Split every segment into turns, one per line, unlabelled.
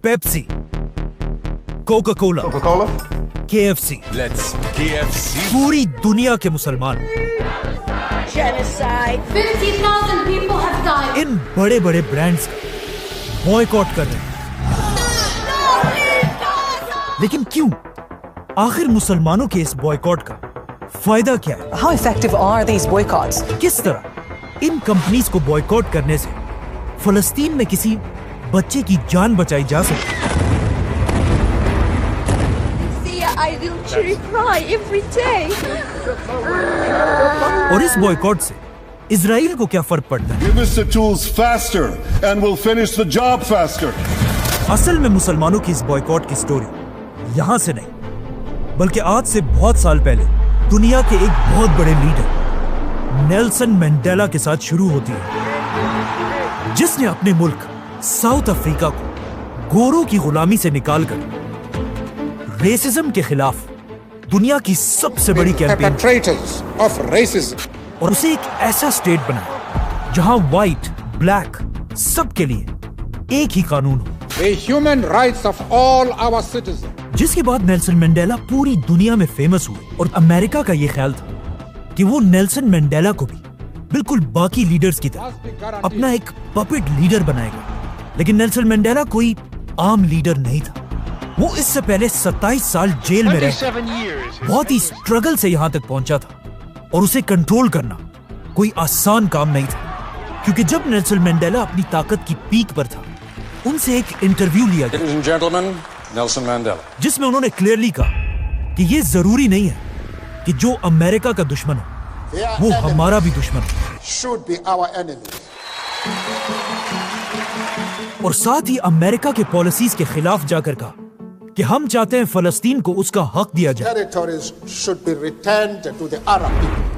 Pepsi, Coca Cola, KFC, पूरी दुनिया के मुसलमान
Genocide. 50,000 people have died.
इन बड़े बड़े ब्रांड्स का बॉयकॉट कर रहे हैं। लेकिन क्यों? आखिर मुसलमानों के इस बॉयकॉट का फायदा क्या है?
How effective are these boycotts?
किस तरह इन कंपनीज को बॉयकॉट करने से फलस्तीन में किसी बच्चे की जान बचाई जा सकती है?
I literally cry every day.
और इस बॉयकॉट से इजराइल को क्या फर्क पड़ता है?
Give us the tools faster and we'll finish the job faster.
असल में मुसलमानों की इस बॉयकॉट की स्टोरी यहाँ से नहीं, बल्कि आज से बहुत साल पहले दुनिया के एक बहुत बड़े लीडर नेल्सन मंडेला के साथ शुरू होती है, जिसने अपने मुल्क साउथ अफ्रीका को गोरों की गुलामी से निकालकर रेसिज्म के खिलाफ दुनिया की सबसे बड़ी कैंपेन और उसे एक ऐसा स्टेट बनाया जहां व्हाइट, ब्लैक सबके लिए एक ही कानून हो।
The human rights of all our citizens.
जिसके बाद नेल्सन मंडेला पूरी दुनिया में फेमस हुए और अमेरिका का ये ख्याल था कि वो नेल्सन मंडेला को भी बिल्कुल बाकी लीडर्स की तरह अपना एक पपेट लीडर बनाएगा। लेकिन नेल्सन मंडेला कोई आम लीडर नहीं था। वो इससे पहले 27 साल जेल में रह बहुत ही स्ट्रगल से यहाँ तक पहुंचा था और उसे कंट्रोल करना कोई आसान काम नहीं था, क्योंकि जब नेल्सन मंडेला अपनी ताकत की पीक पर था उनसे एक इंटरव्यू लिया गया जिसमें उन्होंने क्लियरली कहा कि ये जरूरी नहीं है कि जो अमेरिका का दुश्मन हो वो हमारा भी दुश्मन हो। और साथ ही अमेरिका के पॉलिसीज के खिलाफ जाकर कहा कि हम चाहते हैं फलस्तीन को उसका हक दिया जाए,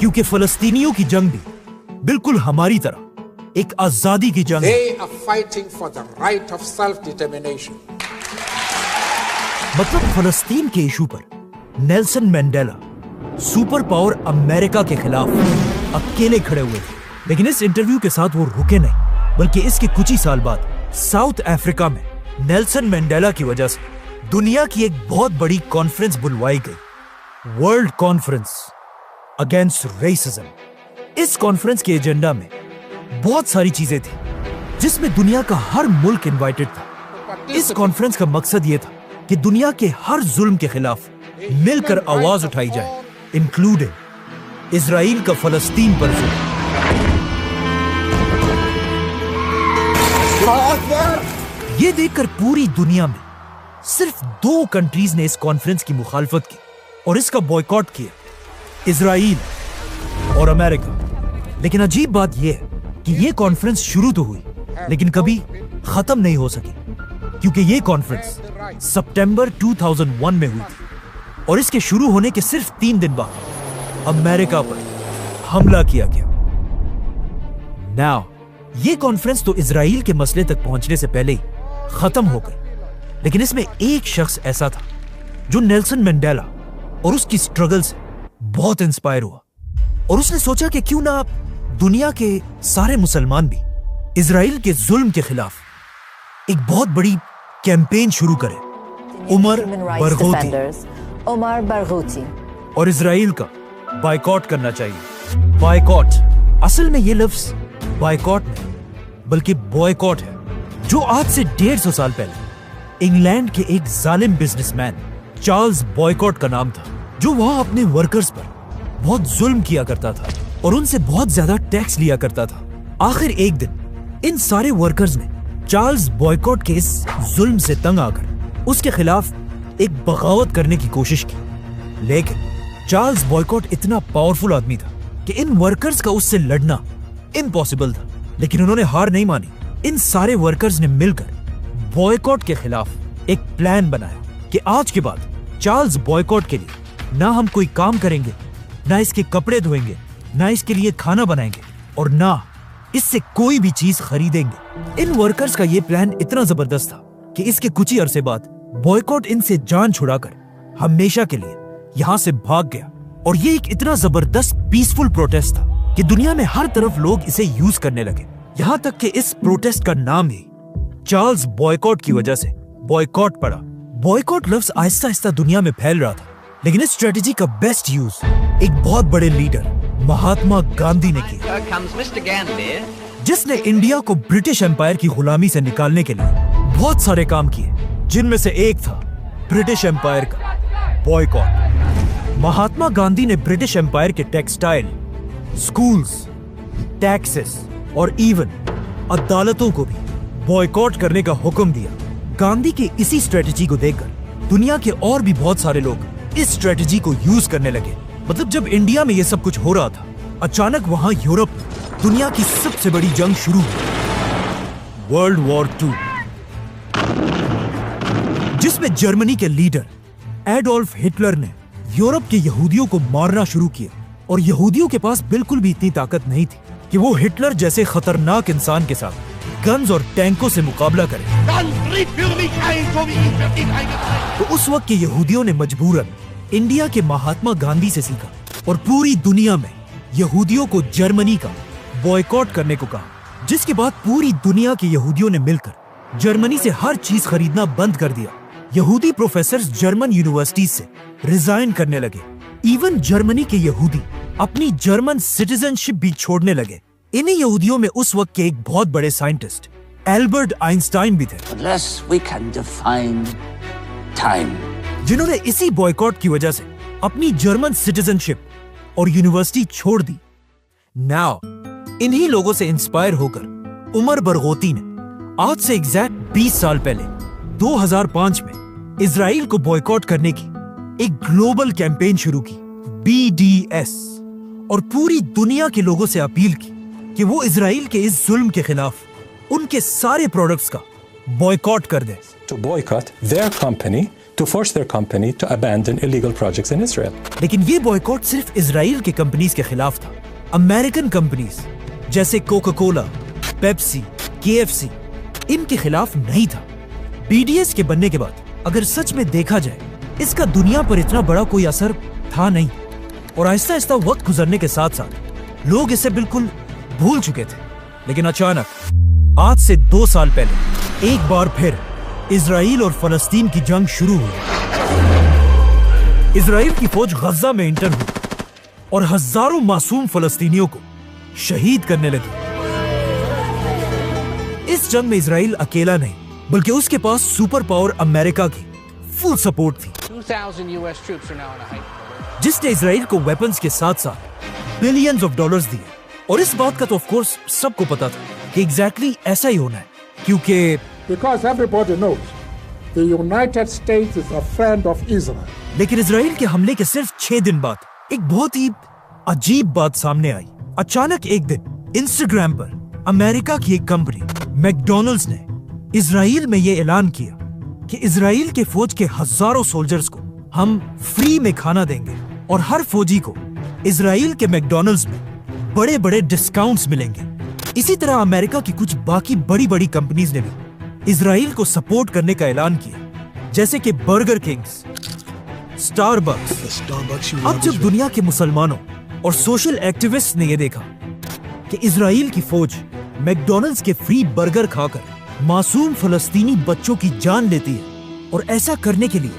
क्योंकि फलस्तीनियों की जंग भी बिल्कुल हमारी तरह एक आजादी की जंग है। मतलब फलस्तीन के इशू पर Nelson Mandela super power America के खिलाफ अकेले खड़े हुए थे। लेकिन इस इंटरव्यू के साथ वो रुके नहीं, बल्कि इसके कुछ ही साल बाद साउथ अफ्रीका में नेल्सन मंडेला की वजह से दुनिया की एक बहुत बड़ी कॉन्फ्रेंस बुलवाई गई, वर्ल्ड कॉन्फ्रेंस अगेंस्ट रेसिज्म। इस कॉन्फ्रेंस के एजेंडा में बहुत सारी चीजें थी, जिसमें दुनिया का हर मुल्क इनवाइटेड था। इस कॉन्फ्रेंस का मकसद यह था कि दुनिया के हर जुल्म के खिलाफ मिलकर आवाज उठाई जाए, इंक्लूडिंग इजराइल का फलस्तीन पर जुल्म। ये देखकर पूरी दुनिया में सिर्फ 2 कंट्रीज ने इस कॉन्फ्रेंस की मुखालफत की और इसका बॉयकॉट किया, इजराइल और अमेरिका। लेकिन अजीब बात यह है कि यह कॉन्फ्रेंस शुरू तो हुई लेकिन कभी खत्म नहीं हो सकी, क्योंकि यह कॉन्फ्रेंस सितंबर 2001 में हुई थी और इसके शुरू होने के सिर्फ 3 दिन बाद अमेरिका पर हमला किया गया। नाउ यह कॉन्फ्रेंस तो इजराइल के मसले तक पहुंचने से पहले ही खत्म हो गई, लेकिन इसमें एक शख्स ऐसा था जो नेल्सन मंडेला और उसकी स्ट्रगल से बहुत इंस्पायर हुआ और उसने सोचा कि क्यों ना दुनिया के सारे मुसलमान भी इजराइल के जुल्म के खिलाफ एक बहुत बड़ी कैंपेन शुरू करें। उमर बरगूती और इजराइल का बायकॉट करना चाहिए। बायकॉट, असल में ये लफ्ज बायकॉट नहीं बल्कि बॉयकॉट है, जो आज से 150 साल पहले इंग्लैंड के एक जालिम बिजनेसमैन चार्ल्स बॉयकॉट का नाम था, जो वहां अपने वर्कर्स पर बहुत जुल्म किया करता था और उनसे बहुत ज्यादा टैक्स लिया करता था। आखिर एक दिन इन सारे वर्कर्स ने चार्ल्स बॉयकॉट के इस जुल्म से तंग आकर उसके खिलाफ एक बगावत करने की कोशिश की, लेकिन चार्ल्स बॉयकॉट इतना पावरफुल आदमी था कि इन वर्कर्स का उससे लड़ना इम्पॉसिबल था। लेकिन उन्होंने हार नहीं मानी। इन सारे वर्कर्स ने मिलकर बॉयकॉट के खिलाफ एक प्लान बनाया कि आज के बाद चार्ल्स बॉयकॉट के लिए ना हम कोई काम करेंगे, ना इसके कपड़े धोएंगे, ना इसके लिए खाना बनाएंगे और ना इससे कोई भी चीज खरीदेंगे। इन वर्कर्स का ये प्लान इतना जबरदस्त था कि इसके कुछ ही अरसे बाद बॉयकॉट इनसे जान छुड़ाकर हमेशा के लिए यहाँ से भाग गया। और ये एक इतना जबरदस्त पीसफुल प्रोटेस्ट था कि दुनिया में हर तरफ लोग इसे यूज करने लगे। यहाँ तक कि इस प्रोटेस्ट का नाम ही चार्ल्स बॉयकॉट की वजह से बॉयकॉट पड़ा। बॉयकॉट लफ्ज आहिस्ता आहिस्ता दुनिया में फैल रहा था, लेकिन इस स्ट्रेटेजी का बेस्ट यूज एक बहुत बड़े लीडर महात्मा गांधी ने किया, जिसने इंडिया को ब्रिटिश एम्पायर की गुलामी से निकालने के लिए बहुत सारे काम किए, जिनमें से एक था ब्रिटिश एम्पायर का बॉयकॉट। महात्मा गांधी ने ब्रिटिश एम्पायर के टेक्सटाइल, स्कूल्स, टैक्सेस और इवन अदालतों को भी बॉयकॉट करने का हुक्म दिया। गांधी की इसी स्ट्रेटेजी को देखकर दुनिया के और भी बहुत सारे लोग इस स्ट्रेटेजी को यूज करने लगे। मतलब जब इंडिया में ये सब कुछ हो रहा था, अचानक वहां यूरोप में दुनिया की सबसे बड़ी जंग शुरू हुई, वर्ल्ड वॉर 2, जिसमें जर्मनी के लीडर एडोल्फ हिटलर ने यूरोप के यहूदियों को मारना शुरू किया। और यहूदियों के पास बिल्कुल भी इतनी ताकत नहीं थी कि वो हिटलर जैसे खतरनाक इंसान के साथ गन्स और टैंकों से मुकाबला करें। तो उस वक्त के यहूदियों ने मजबूरन इंडिया के महात्मा गांधी से सीखा और पूरी दुनिया में यहूदियों को जर्मनी का बॉयकॉट करने को कहा, जिसके बाद पूरी दुनिया के यहूदियों ने मिलकर जर्मनी से हर चीज खरीदना बंद कर दिया। यहूदी प्रोफेसर्स जर्मन यूनिवर्सिटीज से रिजाइन करने लगे। इवन जर्मनी के यहूदी अपनी जर्मन सिटीजनशिप भी छोड़ने लगे। इन्हीं यहूदियों में उस वक्त के एक बहुत बड़े साइंटिस्ट एल्बर्ट आइंस्टाइन भी थे, जिन्होंने इसी बॉयकॉट की वजह से अपनी जर्मन सिटीजनशिप और यूनिवर्सिटी छोड़ दी। नाउ इन्हीं लोगों से इंस्पायर होकर उमर बरगोती ने आज से एग्जैक्ट 20 साल पहले 2005 में इजराइल को बॉयकॉट करने की एक ग्लोबल कैंपेन शुरू की, BDS, और पूरी दुनिया के लोगों से अपील की कि वो इजराइल के इस जुल्म के खिलाफ उनके सारे प्रोडक्ट्स का बॉयकॉट कर दें।
To boycott their company, to force their company to abandon illegal projects in Israel.
लेकिन ये बॉयकॉट सिर्फ इजराइल के कंपनीज के खिलाफ था। अमेरिकन कंपनीज जैसे कोका कोला, पेप्सी, KFC, इनके खिलाफ नहीं था। BDS के बनने के बाद अगर सच में देखा जाए, इसका दुनिया पर इतना बड़ा कोई असर था नहीं। और आहिस्ता आहिस्ता वक्त गुजरने के साथ साथ लोग इसे बिल्कुल भूल चुके थे। लेकिन अचानक आज से 2 साल पहले एक बार फिर इजराइल और फलस्तीन की जंग शुरू हुई। इजराइल की फौज गजा में इंटर हुई और हजारों मासूम फलस्तीनियों को शहीद करने लगी। इस जंग में इजराइल अकेला नहीं, बल्कि उसके पास सुपर पावर अमेरिका की फुल सपोर्ट थी,
2,000 US troops are now on a hike.
जिसने इजराइल को वेपन्स के साथ साथ बिलियंस ऑफ डॉलर्स दिए। और इस बात का तो ऑफ कोर्स सबको पता था कि एग्जैक्टली ऐसा ही होना है, क्योंकि
Because everybody knows the United States is a friend of Israel.
लेकिन इजराइल के हमले के सिर्फ 6 दिन बाद एक बहुत ही अजीब बात सामने आई। अचानक एक दिन इंस्टाग्राम पर अमेरिका की एक कंपनी मैकडॉनल्ड्स ने इजराइल में ये ऐलान किया कि इजराइल के फौज के हजारों सोल्जर्स को हम फ्री में खाना देंगे और हर फौजी को इजराइल के मैकडॉनल्ड्स में बड़े बड़े डिस्काउंट्स मिलेंगे। इसी तरह अमेरिका की कुछ बाकी बड़ी बड़ी कंपनीज ने भी इजराइल को सपोर्ट करने का ऐलान किया, जैसे कि बर्गर किंग्स, स्टारबक्स। अब जब दुनिया के मुसलमानों और सोशल एक्टिविस्ट ने यह देखा कि इजराइल की फौज मैकडॉनल्ड्स के फ्री बर्गर खाकर मासूम फलस्तीनी बच्चों की जान लेती है और ऐसा करने के लिए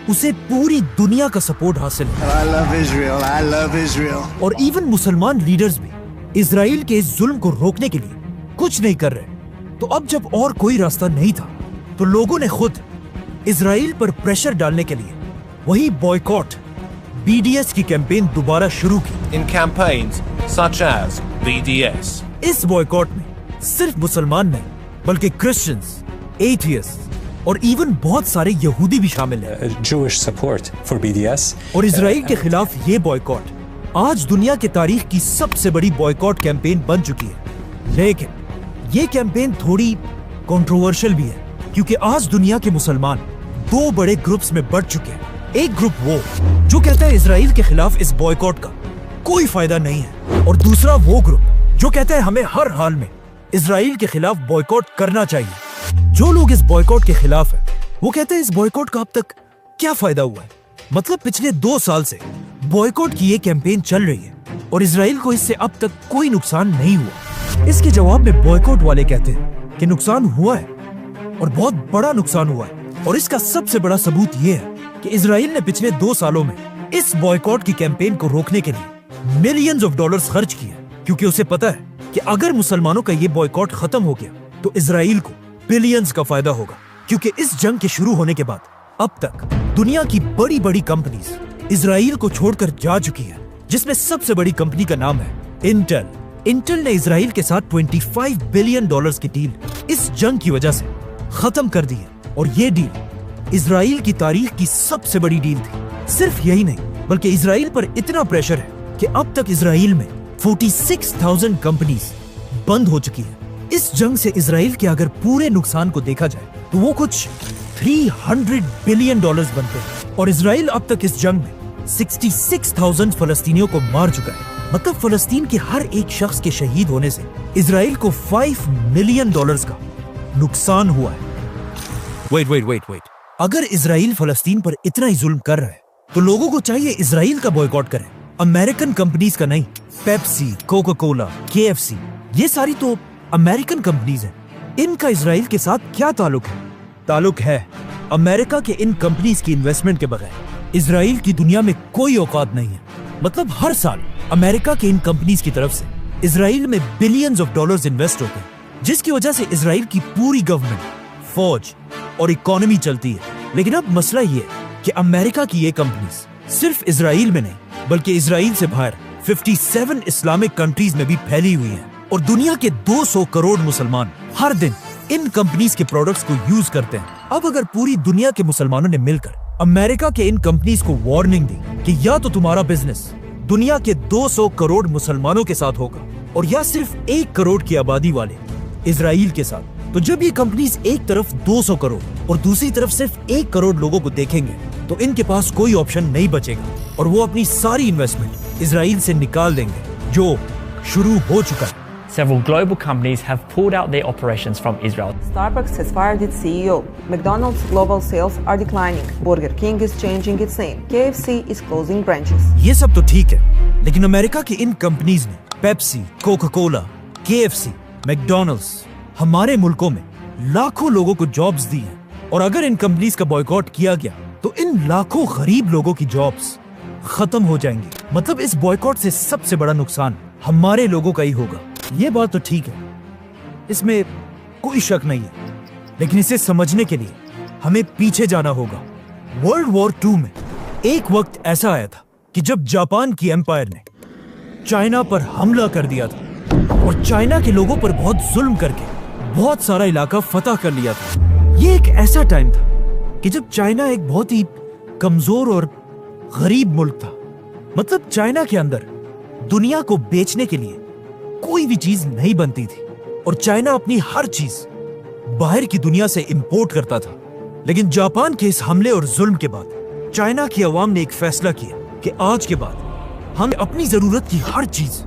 उसे पूरी दुनिया का सपोर्ट हासिल है।
I love Israel. I love Israel.
और इवन मुसलमान लीडर्स भी इजराइल के इस जुल्म को रोकने के लिए कुछ नहीं कर रहे। तो अब जब और कोई रास्ता नहीं था, तो लोगों ने खुद इजराइल पर प्रेशर डालने के लिए वही बॉयकॉट BDS की कैंपेन दोबारा शुरू की।
In campaigns such as BDS.
इस बॉयकॉट में सिर्फ मुसलमान नहीं, बल्कि क्रिश्चियंस, एथियस्ट और इवन बहुत सारे यहूदी भी शामिल हैं।
Jewish support for BDS.
और इजराइल के खिलाफ ये बॉयकॉट आज दुनिया के तारीख की सबसे बड़ी बॉयकॉट कैंपेन बन चुकी है। लेकिन ये कैंपेन थोड़ी कंट्रोवर्शियल भी है, क्योंकि आज दुनिया के मुसलमान 2 बड़े ग्रुप्स में बढ़ चुके हैं। एक ग्रुप वो जो कहता है इजराइल के खिलाफ इस बॉयकॉट का कोई फायदा नहीं है, और दूसरा वो ग्रुप जो कहता है हमें हर हाल में इजराइल के खिलाफ बॉयकॉट करना चाहिए। जो लोग इस बॉयकॉट के खिलाफ है, वो कहते हैं इस बॉयकॉट का अब तक क्या फायदा हुआ है। मतलब पिछले 2 साल से बॉयकॉट की ये कैंपेन चल रही है और इजराइल को इससे अब तक कोई नुकसान नहीं हुआ। इसके जवाब में बॉयकॉट वाले कहते हैं कि नुकसान हुआ है और बहुत बड़ा नुकसान हुआ है। और इसका सबसे बड़ा सबूत ये है कि इजराइल ने पिछले 2 सालों में इस बॉयकॉट की कैंपेन को रोकने के लिए मिलियंस ऑफ डॉलर्स खर्च किए, क्योंकि उसे पता है कि अगर मुसलमानों का ये बॉयकॉट खत्म हो गया तो इजराइल को बिलियंस का फायदा होगा। क्योंकि इस जंग के शुरू होने के बाद अब तक दुनिया की बड़ी बड़ी कंपनीज इजराइल को छोड़कर जा चुकी है, जिसमें सबसे बड़ी कंपनी का नाम है इंटेल। इंटेल ने इजराइल के साथ $25 बिलियन की डील इस जंग की वजह से खत्म कर दी है, और ये डील इजराइल की तारीख की सबसे बड़ी डील थी। सिर्फ यही नहीं, बल्कि इजराइल पर इतना प्रेशर है कि अब तक इजराइल में 46,000 कंपनीज बंद हो चुकी है। इस जंग से इजराइल के अगर पूरे नुकसान को देखा जाए तो वो कुछ $300 बिलियन बनते हैं, और इजराइल अब तक इस जंग में 66,000 फलस्तीनियों को मार चुका है। मतलब फलस्तीन के हर एक शख्स के शहीद होने से इजराइल को $5 मिलियन का नुकसान हुआ है। वेट। अगर इजराइल फलस्तीन पर इतना ही जुल्म कर रहा है तो लोगों को चाहिए इजराइल का बॉयकॉट करें, अमेरिकन कंपनीज का नहीं। पेप्सी, कोका कोला, KFC, ये सारी तो अमेरिकन कंपनीज हैं। इनका इजराइल के साथ क्या ताल्लुक है? ताल्लुक है अमेरिका के इन कंपनीज की इन्वेस्टमेंट के बगैर इजराइल की दुनिया में कोई औकात नहीं है। मतलब हर साल अमेरिका के इन कंपनीज की तरफ से इजराइल में बिलियंस ऑफ डॉलर्स इन्वेस्ट होते हैं, जिसकी वजह से इजराइल की पूरी गवर्नमेंट, फौज और इकोनॉमी चलती है। लेकिन अब मसला ये है कि अमेरिका की ये कंपनीज सिर्फ इजराइल में नहीं, बल्कि इजराइल से बाहर 57 इस्लामिक कंट्रीज में भी फैली हुई हैं, और दुनिया के 200 करोड़ मुसलमान हर दिन इन कंपनीज के प्रोडक्ट्स को यूज करते हैं। अब अगर पूरी दुनिया के मुसलमानों ने मिलकर अमेरिका के इन कंपनीज को वार्निंग दी कि या तो तुम्हारा बिजनेस दुनिया के 200 करोड़ मुसलमानों के साथ होगा, और या सिर्फ 1 करोड़ की आबादी वाले इजराइल के साथ, तो जब ये कंपनीज एक तरफ 200 करोड़ और दूसरी तरफ सिर्फ 1 करोड़ लोगों को देखेंगे तो इनके पास कोई ऑप्शन नहीं बचेगा, और वो अपनी सारी इन्वेस्टमेंट इजराइल से निकाल देंगे, जो शुरू हो चुका है।
Several global companies have pulled out their operations from Israel.
Starbucks has fired its CEO. McDonald's global sales are declining. Burger King is changing its name. KFC is closing branches.
ये सब तो ठीक है, लेकिन अमेरिका की इन companies ने Pepsi, Coca Cola, KFC, McDonald's हमारे मुल्कों में लाखों लोगों को जॉब्स दी हैं, और अगर इन कंपनीज का बॉयकॉट किया गया तो इन लाखों गरीब लोगों की जॉब्स खत्म हो जाएंगी। मतलब इस बॉयकॉट से सबसे बड़ा नुकसान हमारे लोगों का ही होगा। ये बात तो ठीक है, इसमें कोई शक नहीं है, लेकिन इसे समझने के लिए हमें पीछे जाना होगा। वर्ल्ड वॉर 2 में एक वक्त ऐसा आया था कि जब जापान की एम्पायर ने चाइना पर हमला कर दिया था, और चाइना के लोगों पर बहुत जुल्म करके बहुत सारा इलाका फतह कर लिया था। ये एक ऐसा टाइम था कि जब चाइना एक बहुत ही कमजोर और गरीब मुल्क था। मतलब चाइना के अंदर दुनिया को बेचने के लिए कोई भी चीज नहीं बनती थी, और चाइना अपनी हर चीज बाहर की दुनिया से इंपोर्ट करता था। लेकिन जापान के इस हमले और जुल्म के बाद चाइना की आवाम ने एक फैसला किया कि आज के बाद हम अपनी जरूरत की हर चीज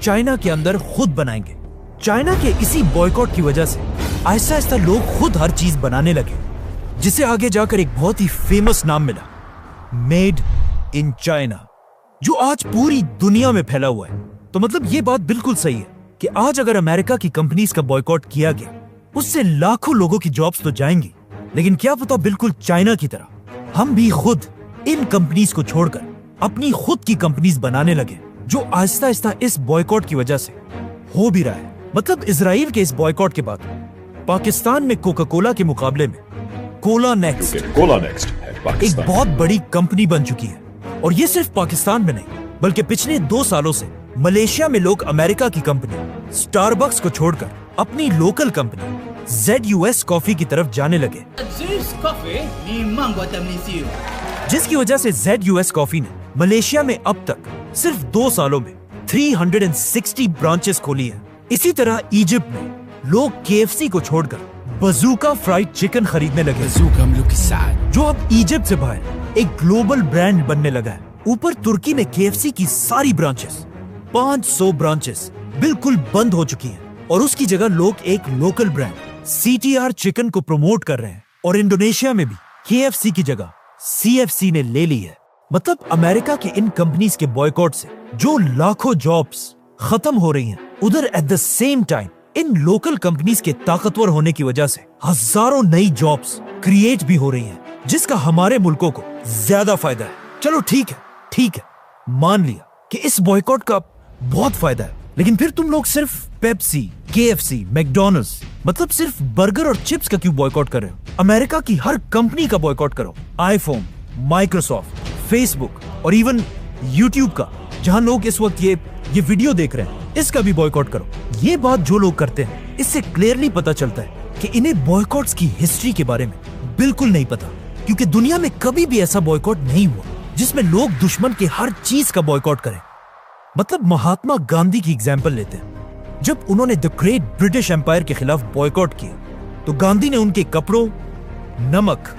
चाइना के अंदर खुद बनाएंगे। चाइना के इसी बॉयकॉट की वजह से आहिस्ता आहिस्ता लोग खुद हर चीज बनाने लगे, जिसे आगे जाकर एक बहुत ही फेमस नाम मिला, मेड इन चाइना, जो आज पूरी दुनिया में फैला हुआ है। तो मतलब ये बात बिल्कुल सही है कि आज अगर अमेरिका की कंपनीज का बॉयकॉट किया गया, उससे लाखों लोगों की जॉब्स तो जाएंगी, लेकिन क्या पता बिल्कुल चाइना की तरह हम भी खुद इन कंपनीज को छोड़कर अपनी खुद की कंपनीज बनाने लगे, जो आहिस्ता आहिस्ता इस बॉयकॉट की वजह से हो भी रहा है। मतलब इजराइल के इस बॉयकॉट के बाद पाकिस्तान में कोका कोला के मुकाबले में कोला नेक्स्ट एक बहुत बड़ी कंपनी बन चुकी है। और ये सिर्फ पाकिस्तान में नहीं, बल्कि पिछले 2 सालों से मलेशिया में लोग अमेरिका की कंपनी स्टारबक्स को छोड़कर अपनी लोकल कंपनी ZUS कॉफी की तरफ जाने लगे, जिसकी वजह से ZUS कॉफी ने मलेशिया में अब तक सिर्फ 2 सालों में 360 ब्रांचेस खोली है। इसी तरह इजिप्ट में लोग KFC को छोड़कर बजूका फ्राइड चिकन खरीदने लगे, जो अब इजिप्ट से बाहर एक ग्लोबल ब्रांड बनने लगा है। ऊपर तुर्की में KFC की सारी ब्रांचेस 500 ब्रांचेस बिल्कुल बंद हो चुकी हैं, और उसकी जगह लोग एक लोकल ब्रांड CTR चिकन को प्रमोट कर रहे हैं। और इंडोनेशिया में भी KFC की जगह CFC ने ले ली है। मतलब अमेरिका के इन कंपनीज के बॉयकॉट से जो लाखों जॉब्स खत्म हो रही हैं, उधर at the same time in local companies के ताकतवर होने की वजह से हजारों नई जॉब्स क्रिएट भी हो रही हैं, जिसका हमारे मुल्कों को ज्यादा फायदा है। चलो ठीक है, मान लिया कि इस बॉयकॉट का बहुत फायदा है, लेकिन फिर तुम लोग सिर्फ पेप्सी, KFC, मैकडॉनल्ड्स, मतलब सिर्फ बर्गर और चिप्स का क्यों बॉयकॉट कर रहे हो? अमेरिका की हर कंपनी का बॉयकॉट करो। आईफोन, माइक्रोसॉफ्ट, फेसबुक और इवन यूट्यूब का, जहां लोग इस वक्त ये वीडियो देख रहे हैं, इसका भी बॉयकॉट करो। ये बात जो लोग करते हैं, इससे क्लियरली पता चलता है कि इन्हें बॉयकॉट्स की हिस्ट्री के बारे में बिल्कुल नहीं पता, क्योंकि दुनिया में कभी भी ऐसा बॉयकॉट नहीं हुआ जिसमें लोग दुश्मन के हर चीज का बॉयकॉट करें। मतलब महात्मा गांधी की एग्जाम्पल लेते हैं। जब उन्होंने द ग्रेट ब्रिटिश एम्पायर के खिलाफ बॉयकॉट किया, तो गांधी ने उनके कपड़ों, नमक,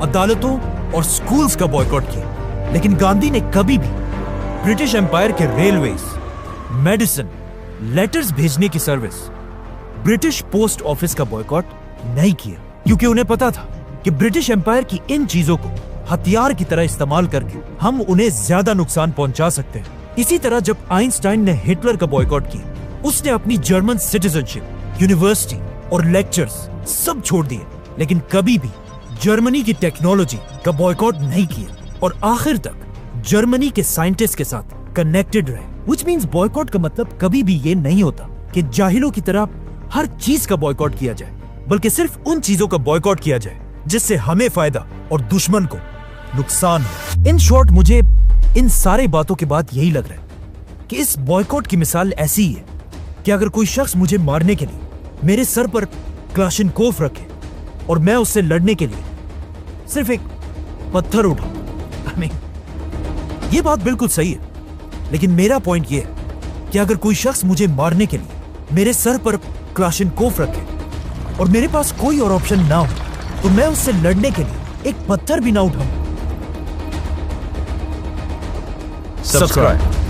अदालतों और स्कूल्स का बॉयकॉट किया। लेकिन गांधी ने कभी भी ब्रिटिश एम्पायर के रेलवेज, मेडिसिन, लेटर्स भेजने की सर्विस, ब्रिटिश पोस्ट ऑफिस का बॉयकॉट नहीं किया, क्योंकि उन्हें पता था कि ब्रिटिश एम्पायर की इन चीजों को हथियार की तरह इस्तेमाल करके हम उन्हें ज्यादा नुकसान पहुंचा सकते हैं। इसी तरह जब आइंस्टाइन ने हिटलर का बॉयकॉट किया, उसने अपनी जर्मन सिटीजनशिप, यूनिवर्सिटी और लेक्चर्स सब छोड़ दिए, लेकिन कभी भी जर्मनी की टेक्नोलॉजी का बॉयकॉट नहीं किया और आखिर तक जर्मनी के साइंटिस्ट के साथ कनेक्टेड रहे। Which means बॉयकॉट का मतलब कभी भी ये नहीं होता कि जाहिलों की तरह हर चीज का बॉयकॉट किया जाए, बल्कि सिर्फ उन चीजों का बॉयकॉट किया जाए जिससे हमें फायदा और दुश्मन को नुकसान हो। इन शॉर्ट, मुझे इन सारी बातों के बाद यही लग रहा है कि इस बॉयकॉट की मिसाल ऐसी ही है कि अगर कोई शख्स मुझे मारने के लिए मेरे सर पर क्लाशिनकोफ रखे और मैं उससे लड़ने के लिए सिर्फ एक पत्थर उठाऊं। ये बात बिल्कुल सही है, लेकिन मेरा पॉइंट ये है कि अगर कोई शख्स मुझे मारने के लिए मेरे सर पर क्लाशिनकोफ रखे और मेरे पास कोई और ऑप्शन ना हो, तो मैं उससे लड़ने के लिए एक पत्थर भी ना उठाऊं।
Subscribe.